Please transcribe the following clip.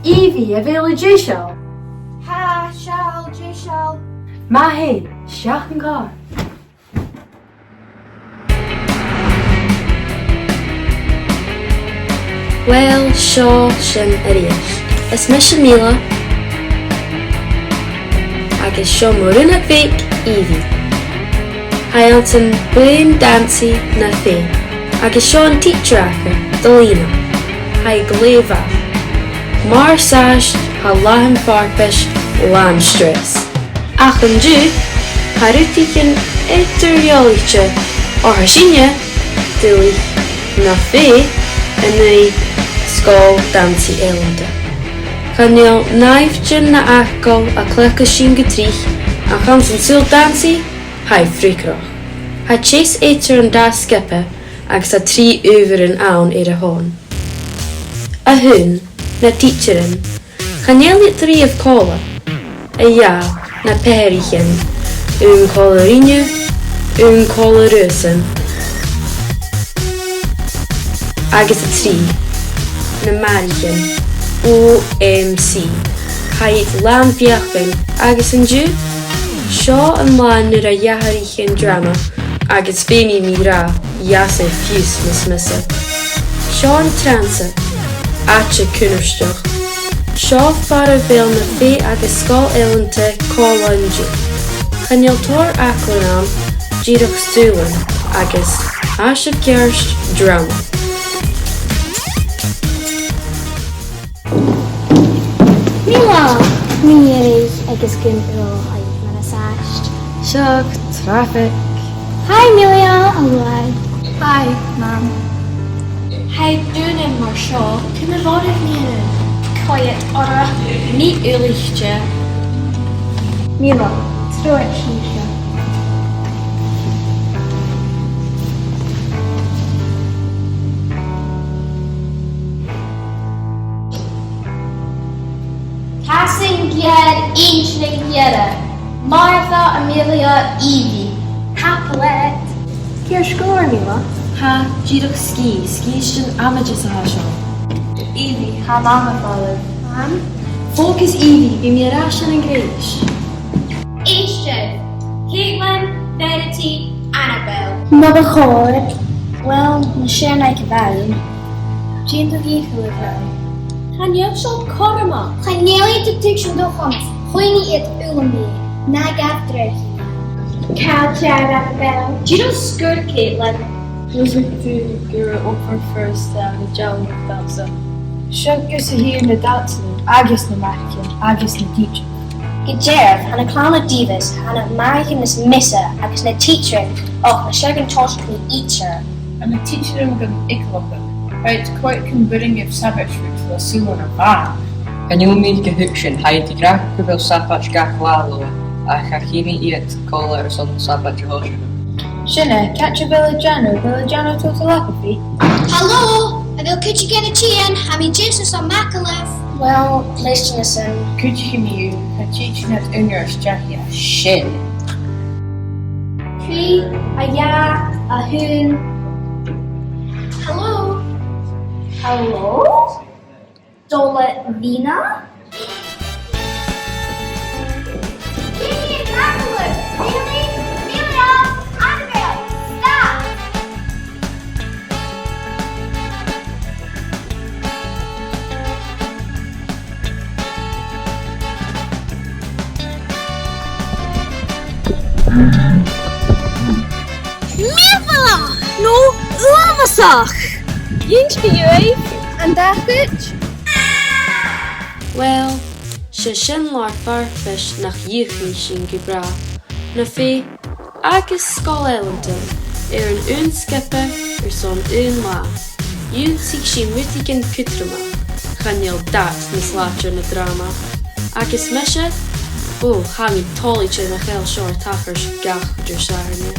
Evie, a village shell. Ha, shall, J shall. Mahi, Shach and Gar. Well, Shaw, Shin, Arish. Is Misha Mila? Agus Shaw Moruna Fake, Evie. Hyalton, Blaine, Dancy, na Faye. Agus Shaw and Teacher Acker, Delina. Hy Gleva. Mar Sash, Halahan Farfish, Land Stress. Achan Ju, Harutikin, Eteriolicha, or Hashinya, Dilly, na Faye, and the Sgàil Dancy Elanda. Chanil Naifjin na Achgol a Clecha Shin Getrich a Chanson Sul Dancy, Hai Frikroch. Ha chase eter an da skippe agus a 3 over an aun a hon. A hun, na teacherin, Chanil lit 3 of cola, a ja, na Màthraichean, colorinje, colorusen, agus a 3, na Màthraichean, OMC. Haid lam fiachbin, agus an Ju, Shaw an lan nur a Màthraichean drama, agus femi mi ra, yase fuse mismissa. Shaw an transa, atje kunnerstoch. Shaw fara vel na fe agus Sgàil Elanta cola an Ju. Chanil tor aklanam, Giroch Stulan, agus Ashav Gerst drama. Mila! Míris agus Guntro haid manasast. Shach, traffic. Hi, Milia. Hello. Hi, Mum. How doing in Marshall? Can I vote with me in? Quiet, Ora. Niet ulichtje. Mila, throw it here. Passing Ged, Inchling Yeda. Martha, Amelia, Evie. Capulet. Here's score, Mila. Ha, Giroch Skishin Amages a Hashal. Evie, ha mama father. Focus Evie, be me Rashan and Grace. Eastern, Caitlin, Verity, Annabelle. Mother Chord. Well, Michelle and I can value. Jane the Geek who live now. Can you show Corma? Ga nearly to diction door comes. Gooi het Ulumi. Na gaat terug. Cal Chad, Annabelle. Do you know skirt, Caitlin? Music to Gura over first the Jowl of Belsa. Shug is here in the dancing, Agus na Màthraichean, Agus na teacher. Gejerf and a clan of divas and a American is Missa agus na teacher och na Shug and Tosh can eat her. And the teacher him gun ikloppen. Right, quite converting of savage root to a seal on a van. Kan je niet gehuksjen, hij het graag veel sapach gach lalo, a chachini iet cola or some sapach hoshu. Shinna, catch a villagano to telepathy. Hallo, I wil kutje get a chien, I mean Jesus on Makalef. Well, listen. Could you hear me? A teacher net ungers jackie a shin. Tree, a ja, a hun. Hallo. Hallo? Dolle Vina? Gideon Makalef, really? Amelia, Annabelle, stop! Mevela! No, Lavasach! Jinske je en daar goed? Well, she shin lar farfish nach yuchni shin gebra. Na fe, agus Sgàil Elanta, an skippe, son la. You sig she mutigen kutrama. Chanil dat mis later na drama. Agus mesha, ha mi toliche na chel shor tachers gach dresarne.